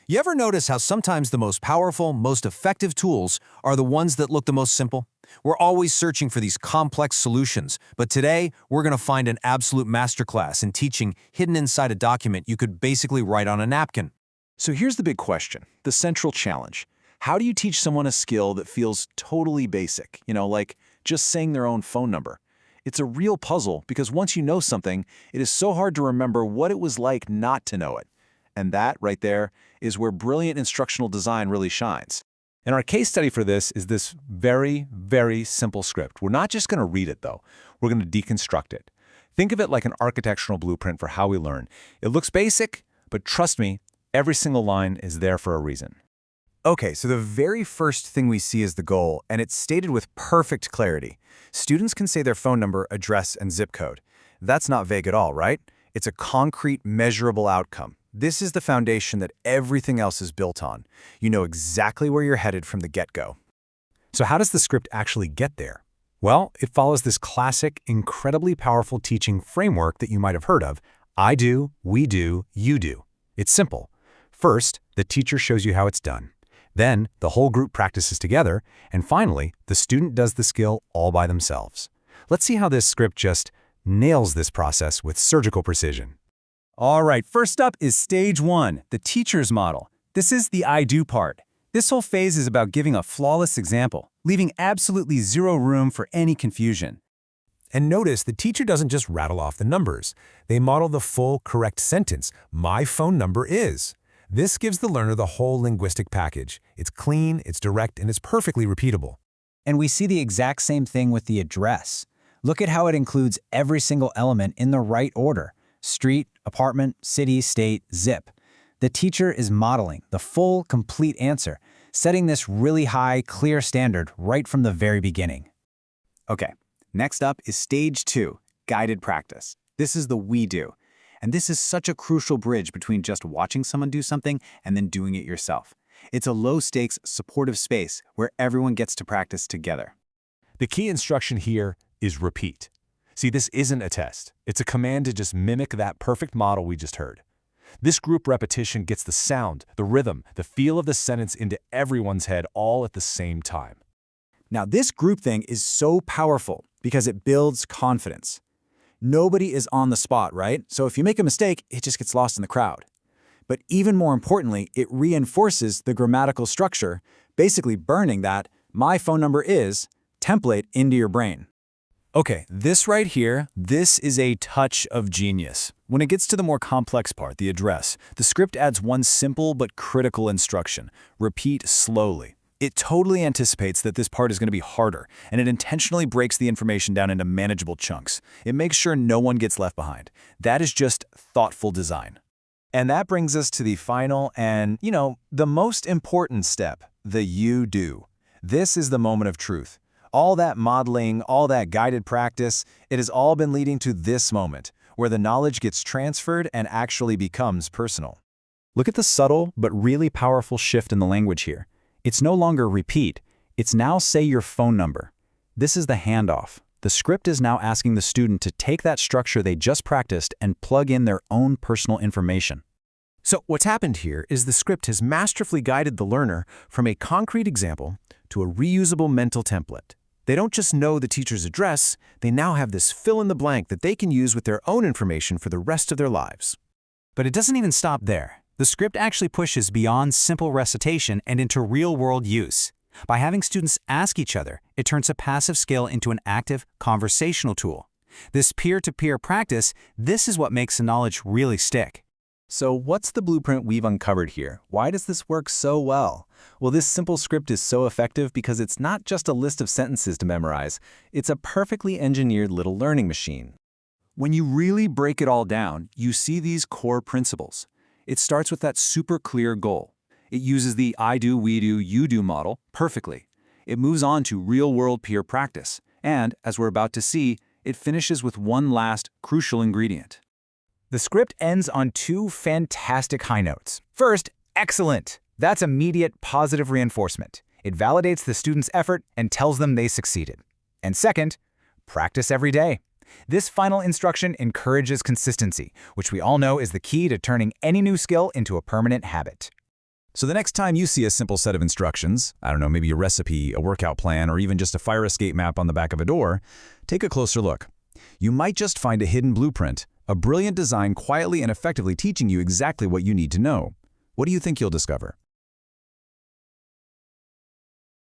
You ever notice how sometimes the most powerful, most effective tools are the ones that look the most simple? We're always searching for these complex solutions, but today we're going to find an absolute masterclass in teaching hidden inside a document you could basically write on a napkin. So here's the big question, the central challenge. How do you teach someone a skill that feels totally basic, like just saying their own phone number? It's a real puzzle because once you know something, it is so hard to remember what it was like not to know it. And that, right there, is where brilliant instructional design really shines. And our case study for this is this very, very simple script. We're not just going to read it, though. We're going to deconstruct it. Think of it like an architectural blueprint for how we learn. It looks basic, but trust me, every single line is there for a reason. Okay, so the very first thing we see is the goal, and it's stated with perfect clarity. Students can say their phone number, address, and zip code. That's not vague at all, right? It's a concrete, measurable outcome. This is the foundation that everything else is built on. You know exactly where you're headed from the get-go. So how does the script actually get there? Well, it follows this classic, incredibly powerful teaching framework that you might have heard of. I do, we do, you do. It's simple. First, the teacher shows you how it's done. Then, the whole group practices together. And finally, the student does the skill all by themselves. Let's see how this script just nails this process with surgical precision. All right, first up is stage 1, the teacher's model. This is the I do part. This whole phase is about giving a flawless example, leaving absolutely zero room for any confusion. And notice the teacher doesn't just rattle off the numbers. They model the full, correct sentence. My phone number is. This gives the learner the whole linguistic package. It's clean, it's direct, and it's perfectly repeatable. And we see the exact same thing with the address. Look at how it includes every single element in the right order. Street, apartment, city, state, zip. The teacher is modeling the full, complete answer, setting this really high, clear standard right from the very beginning. Okay, next up is stage 2, guided practice. This is the we do. And this is such a crucial bridge between just watching someone do something and then doing it yourself. It's a low-stakes, supportive space where everyone gets to practice together. The key instruction here is repeat. See, this isn't a test. It's a command to just mimic that perfect model we just heard. This group repetition gets the sound, the rhythm, the feel of the sentence into everyone's head all at the same time. Now, this group thing is so powerful because it builds confidence. Nobody is on the spot, right? So if you make a mistake, it just gets lost in the crowd. But even more importantly, it reinforces the grammatical structure, basically burning that "my phone number is" template into your brain. Okay, this right here, this is a touch of genius. When it gets to the more complex part, the address, the script adds one simple but critical instruction: repeat slowly. It totally anticipates that this part is going to be harder, and it intentionally breaks the information down into manageable chunks. It makes sure no one gets left behind. That is just thoughtful design. And that brings us to the final and, the most important step, the you do. This is the moment of truth. All that modeling, all that guided practice, it has all been leading to this moment, where the knowledge gets transferred and actually becomes personal. Look at the subtle but really powerful shift in the language here. It's no longer repeat, it's now say your phone number. This is the handoff. The script is now asking the student to take that structure they just practiced and plug in their own personal information. So what's happened here is the script has masterfully guided the learner from a concrete example to a reusable mental template. They don't just know the teacher's address, they now have this fill-in-the-blank that they can use with their own information for the rest of their lives. But it doesn't even stop there. The script actually pushes beyond simple recitation and into real-world use. By having students ask each other, it turns a passive skill into an active, conversational tool. This peer-to-peer practice, this is what makes the knowledge really stick. So what's the blueprint we've uncovered here? Why does this work so well? Well, this simple script is so effective because it's not just a list of sentences to memorize. It's a perfectly engineered little learning machine. When you really break it all down, you see these core principles. It starts with that super clear goal. It uses the I do, we do, you do model perfectly. It moves on to real-world peer practice. And, as we're about to see, it finishes with one last crucial ingredient. The script ends on two fantastic high notes. First, excellent. That's immediate positive reinforcement. It validates the student's effort and tells them they succeeded. And second, practice every day. This final instruction encourages consistency, which we all know is the key to turning any new skill into a permanent habit. So the next time you see a simple set of instructions, I don't know, maybe a recipe, a workout plan, or even just a fire escape map on the back of a door, take a closer look. You might just find a hidden blueprint, a brilliant design quietly and effectively teaching you exactly what you need to know. What do you think you'll discover?